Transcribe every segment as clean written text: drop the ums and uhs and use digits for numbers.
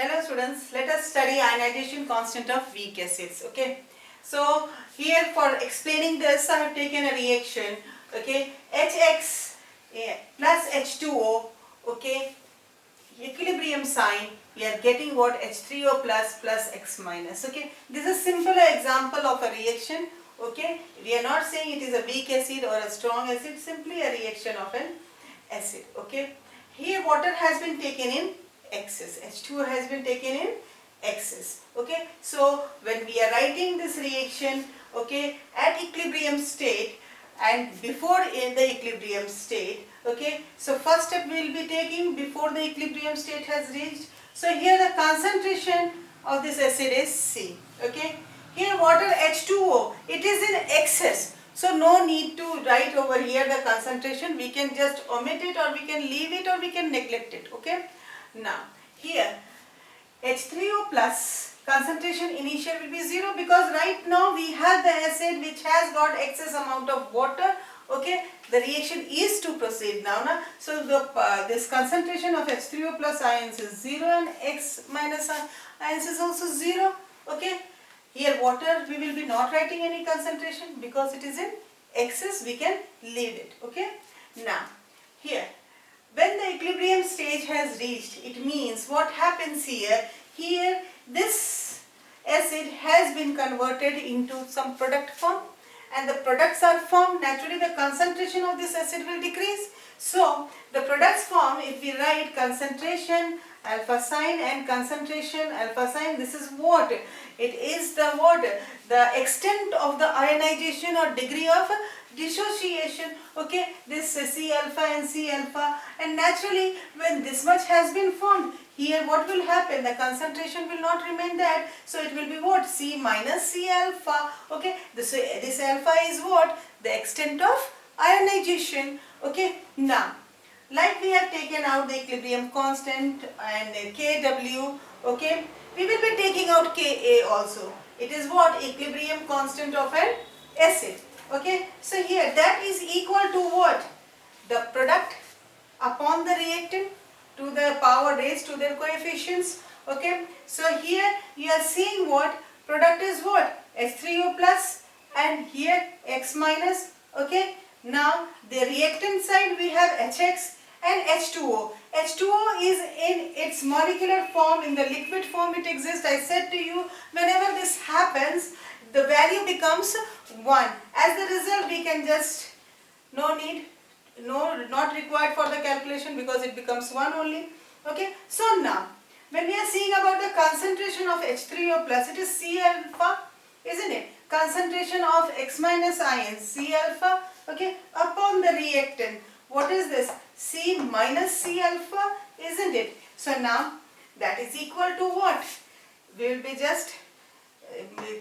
Hello students, let us study ionization constant of weak acids. Okay, so here for explaining this I have taken a reaction. Okay, HX plus H2O. Okay, equilibrium sign, we are getting what? H3O plus X minus. Okay, this is simple example of a reaction. Okay, we are not saying it is a weak acid or a strong acid, simply a reaction of an acid. Okay, here water has been taken in excess, H2O has been taken in excess. Okay, so when we are writing this reaction, okay, at equilibrium state and before in the equilibrium state, okay, so first step we will be taking before the equilibrium state has reached. So here the concentration of this acid is C. Okay, here water H2O, it is in excess, so no need to write over here the concentration. We can just omit it, or we can leave it, or we can neglect it. Okay, now here H3O plus concentration initial will be 0, because right now we have the acid which has got excess amount of water. Okay, the reaction is to proceed now. So this concentration of H3O plus ions is 0 and X minus ions is also 0. Okay, here water we will be not writing any concentration because it is in excess, we can leave it. Okay, now here when the equilibrium stage has reached, it means what happens here? Here this acid has been converted into some product form, and the products are formed. Naturally the concentration of this acid will decrease. So the products form, if we write concentration alpha sign and concentration alpha sign, this is what? It is the what? The extent of the ionization or degree of dissociation. Okay, this C alpha and C alpha, and naturally when this much has been formed, here what will happen? The concentration will not remain that, so it will be what? C minus C alpha. Okay, this alpha is what? The extent of ionization. Okay, now like we have taken out the equilibrium constant and Kw. Okay, we will be taking out Ka also. It is what? Equilibrium constant of an acid. Okay, so here that is equal to what? The product upon the reactant to the power raised to their coefficients. Okay, so here you are seeing what? Product is what? H3O plus and here X minus. Okay, now the reactant side we have HX and H2O. H2O is in its molecular form, in the liquid form it exists. I said to you, whenever this happens, the value becomes 1. As the result, we can just, no need, not required for the calculation, because it becomes 1 only. Okay, so now when we are seeing about the concentration of H3O plus, it is C alpha, isn't it? Concentration of X minus ions, C alpha, okay, upon the reactant. What is this? C minus C alpha, isn't it? So now that is equal to what? We will be just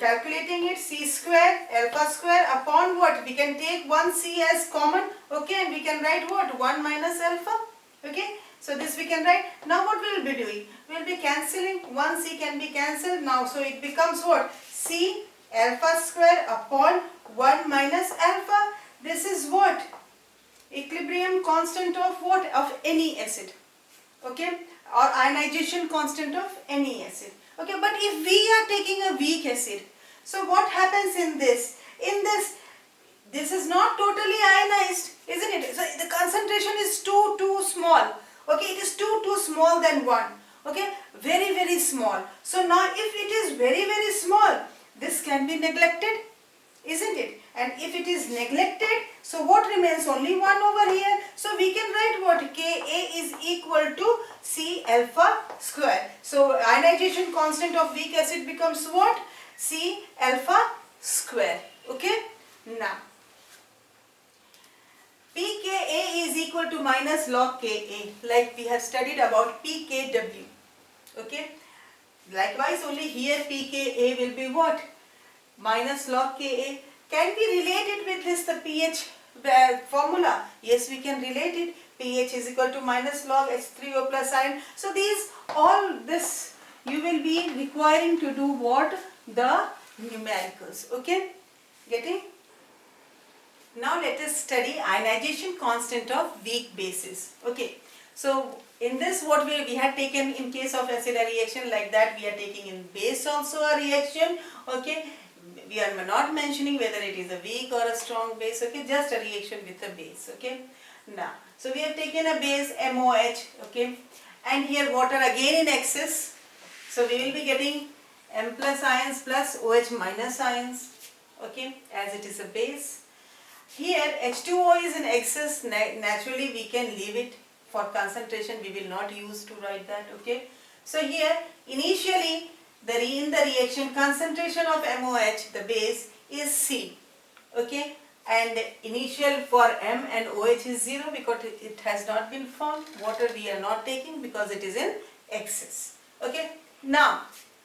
calculating it. C square alpha square upon what? We can take one C as common. Okay, and we can write what? 1 minus alpha. Okay, so this we can write. Now what we will be doing? We will be cancelling. One C can be cancelled now. So it becomes what? C alpha square upon 1 minus alpha. This is what? Equilibrium constant of what? Of any acid. Okay, or ionization constant of any acid. Okay, but if we are taking a weak acid, so what happens in this? In this is not totally ionized, isn't it? So the concentration is too small. Okay, it is too small than 1. Okay, very small. So now if it is very small, this can be neglected, isn't it? And if it is neglected, so what remains? Only 1 over here. So we can write what? Ka is equal to C alpha square. So ionization constant of weak acid becomes what? C alpha square. Okay, now pKa is equal to minus log Ka, like we have studied about pKw. Okay, likewise only here pKa will be what? Minus log Ka. Can we relate it with this, the pH formula? Yes, we can relate it. pH is equal to minus log H3O plus ion. So all this you will be requiring to do what? The numericals. Okay, getting? Now let us study ionization constant of weak bases. Okay, So in this, what we had taken in case of acid reaction, like that we are taking in base also a reaction. Okay, we are not mentioning whether it is a weak or a strong base. Okay, just a reaction with a base. Okay, now so we have taken a base MOH. Okay, and here water again in excess. So we will be getting M plus ions plus OH minus ions. Okay, as it is a base. Here H2O is in excess. Naturally we can leave it. For concentration we will not use to write that. Okay, so here initially in the reaction concentration of MOH, the base, is C. Okay, and initial for M and OH is 0 because it has not been formed. Water we are not taking because it is in excess. Okay, now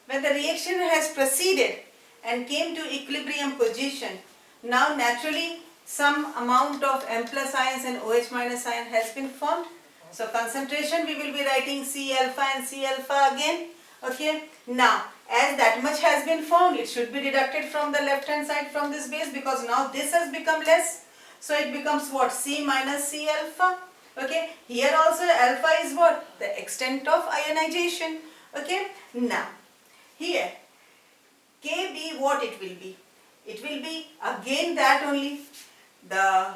when the reaction has proceeded and came to equilibrium position, now naturally some amount of M plus ions and OH minus ion has been formed. So concentration we will be writing C alpha and C alpha again. Okay, now as that much has been formed, it should be deducted from the left hand side from this base, because now this has become less. So it becomes what? C minus C alpha. Okay, here also alpha is what? The extent of ionization. Okay, now here Kb, what it will be? It will be again that only, the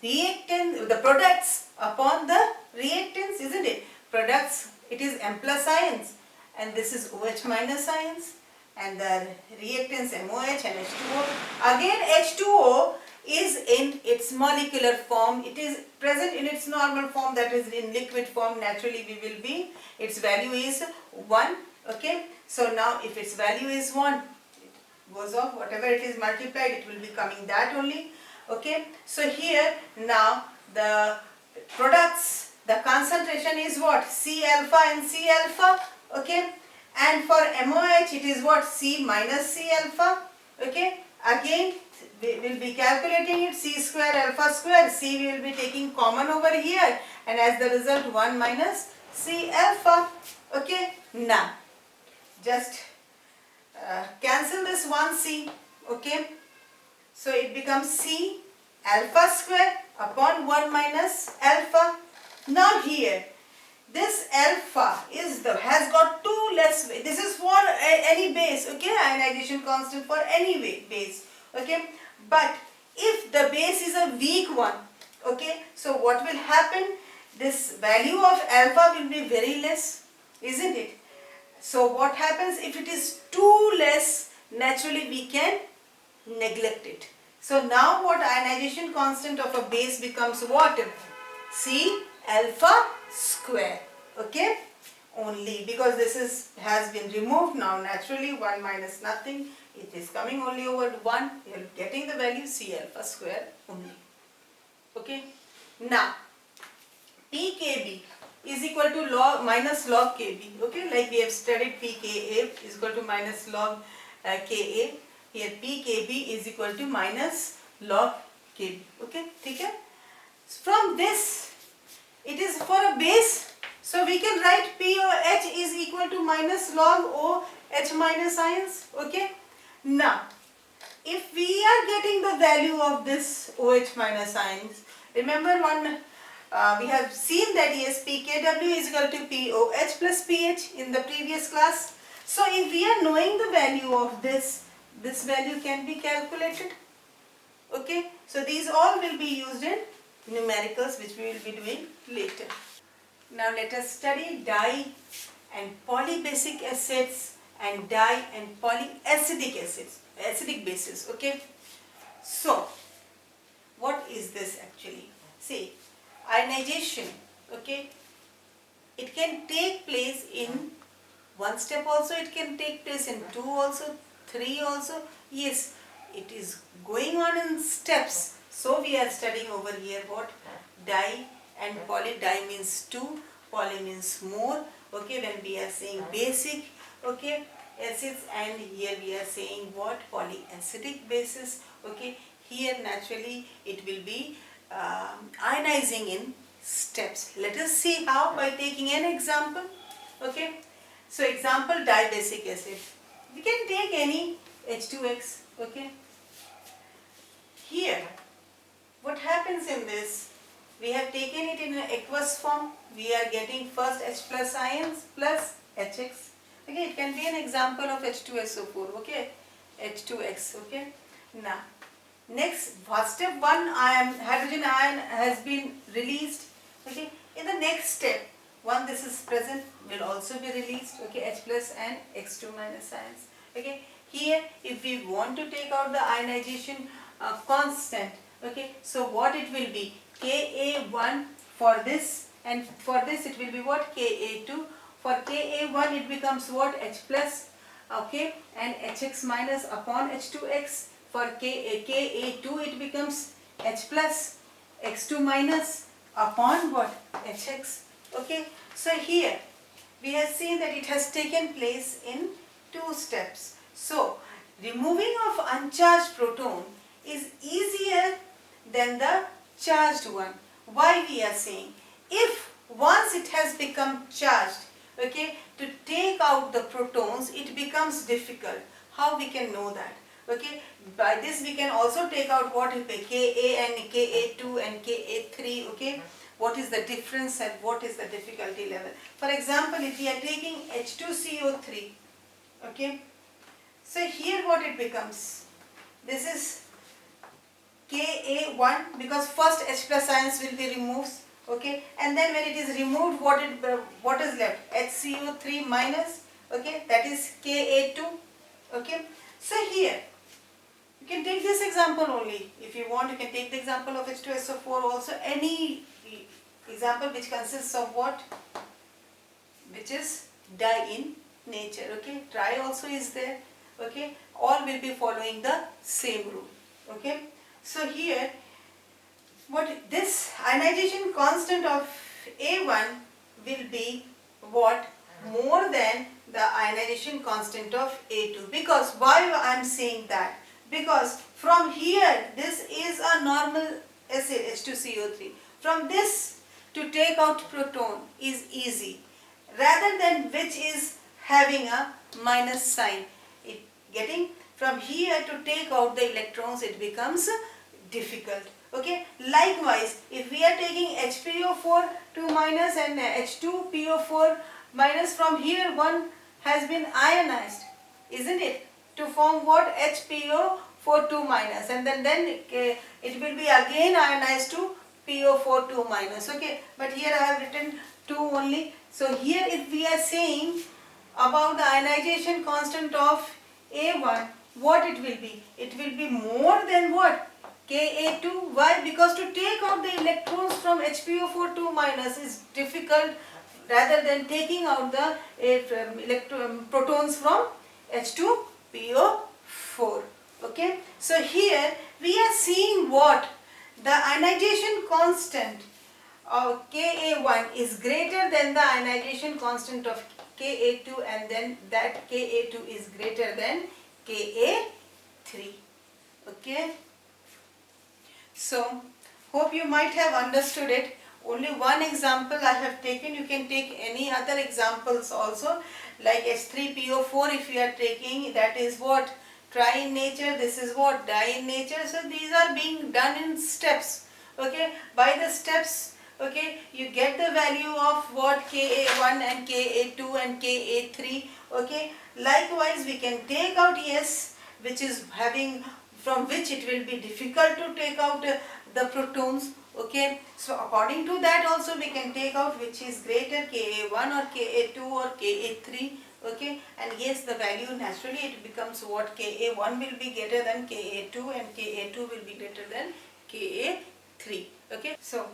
reactant, the products upon the reactants, isn't it? Products, it is M plus ions and this is OH minus ions, and the reactants MOH and H2O. Again H2O is in its molecular form, it is present in its normal form, that is in liquid form. Naturally we will be, its value is 1. Okay, so now if its value is 1, it goes off, whatever it is multiplied, it will be coming that only. Okay, so here now the products, the concentration is what? C alpha and C alpha. Okay, and for MOH it is what? C minus C alpha. Okay, again we will be calculating it, C square alpha square. C we will be taking common over here, and as the result 1 minus C alpha. Okay, now just cancel this 1C. Okay, so it becomes C alpha square upon 1 minus alpha. Now here this alpha has got 2 less. This is for any base. Okay, ionization constant for any base. Okay, but if the base is a weak one, okay, so what will happen? This value of alpha will be very less, isn't it? So what happens if it is too less? Naturally we can neglect it. So now what? Ionization constant of a base becomes what? C alpha square. Okay, only because this has been removed. Now naturally 1 minus nothing, it is coming only over 1. You are getting the value C alpha square only. Okay, now pKb is equal to log minus log Kb. Okay, like we have studied, pKa is equal to minus log Ka. Here pKb is equal to minus log Kb. Okay, okay. From this, it is for a base, so we can write POH is equal to minus log OH minus ions. Okay, now if we are getting the value of this OH minus ions, remember we have seen that yes, pKw is equal to POH plus pH in the previous class. So if we are knowing the value of this value can be calculated. Okay, so these all will be used in numericals, which we will be doing later. Now let us study di and polybasic acids and di and polyacidic acids, acidic bases. Okay, so what is this actually? See, ionization, okay, it can take place in 1 step also, it can take place in 2 also, 3 also. Yes, it is going on in steps. So we are studying over here what? Di and poly. Di means 2, poly means more. Okay, when we are saying basic, okay, acids, and here we are saying what? Polyacidic bases. Okay, here naturally it will be ionizing in steps. Let us see how, by taking an example. Okay, so example, dibasic acid. We can take any H2X. Okay, here what happens in this? we have taken it in an aqueous form. We are getting first H plus ions plus HX. Okay, it can be an example of H2SO4. Okay, H2X. Okay. Now, next, first step 1 hydrogen ion has been released. Okay, in the next step, one this is present will also be released. Okay, H plus and X2 minus ions. Okay, here if we want to take out the ionization constant, okay, so what it will be? Ka1 for this, and for this it will be what? Ka2. For Ka1 it becomes what? H plus, okay, and Hx minus upon H2x. For Ka2 it becomes H plus X2 minus upon what? Hx. Okay, so here we have seen that it has taken place in 2 steps. So removing of uncharged proton is easier than the charged one. Why we are saying? If once it has become charged, okay, to take out the protons it becomes difficult. How we can know that? Okay, by this we can also take out what is the Ka and Ka2 and Ka3. Okay, what is the difference and what is the difficulty level? For example, if we are taking H2CO3, okay, so here what it becomes? This is Ka1 because first H plus ions will be removed. Okay, and then when it is removed, what is left? HCO3 minus. Okay, that is Ka2. Okay, so here you can take this example only. If you want, you can take the example of H2SO4 also. Any example which consists of what? Which is di in nature. Okay, tri also is there. Okay, all will be following the same rule. Okay, so here what this ionization constant of A1 will be what? More than the ionization constant of A2. Because why I am saying that? Because from here this is a normal acid H2CO3. From this to take out proton is easy, rather than which is having a minus sign. It getting from here to take out the electrons, it becomes difficult. Okay, likewise if we are taking HPO4 2 minus and H2PO4 minus, from here one has been ionized, isn't it, to form what? HPO4 2 minus, and then it will be again ionized to PO4 2 minus. Okay, but here I have written 2 only. So here if we are saying about the ionization constant of A1, what it will be? It will be more than what? Ka2. Why? Because to take out the electrons from HPO4 2 minus is difficult, rather than taking out the protons from H2PO4. Okay, so here we are seeing what? The ionization constant of Ka1 is greater than the ionization constant of Ka2, and then that Ka2 is greater than Ka3. Okay, so hope you might have understood it. Only one example I have taken. You can take any other examples also, like H3PO4 if you are taking, that is what? Tri in nature. This is what? Di in nature. So these are being done in steps. Okay, by the steps, okay, you get the value of what? Ka1 and Ka2 and Ka3. Okay, likewise we can take out S, which is having, from which it will be difficult to take out the protons. Okay, so according to that also we can take out which is greater, Ka1 or Ka2 or Ka3. Okay, and yes, the value naturally it becomes what? Ka1 will be greater than Ka2 and Ka2 will be greater than Ka3. Okay, so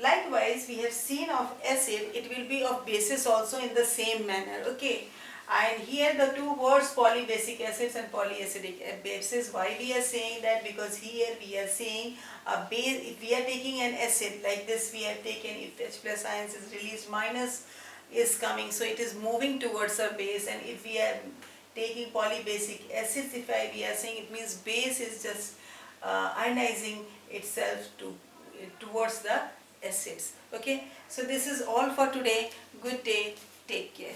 likewise we have seen of acid, it will be of bases also in the same manner. Okay, and here the two words polybasic acids and polyacidic bases. Why we are saying that? Because here we are saying a base. If we are taking an acid like this, we have taken, if H plus ions is released, minus is coming, so it is moving towards a base. And if we are taking polybasic acids, we are saying, it means base is just ionizing itself towards the acids. Okay, so this is all for today. Good day, take care.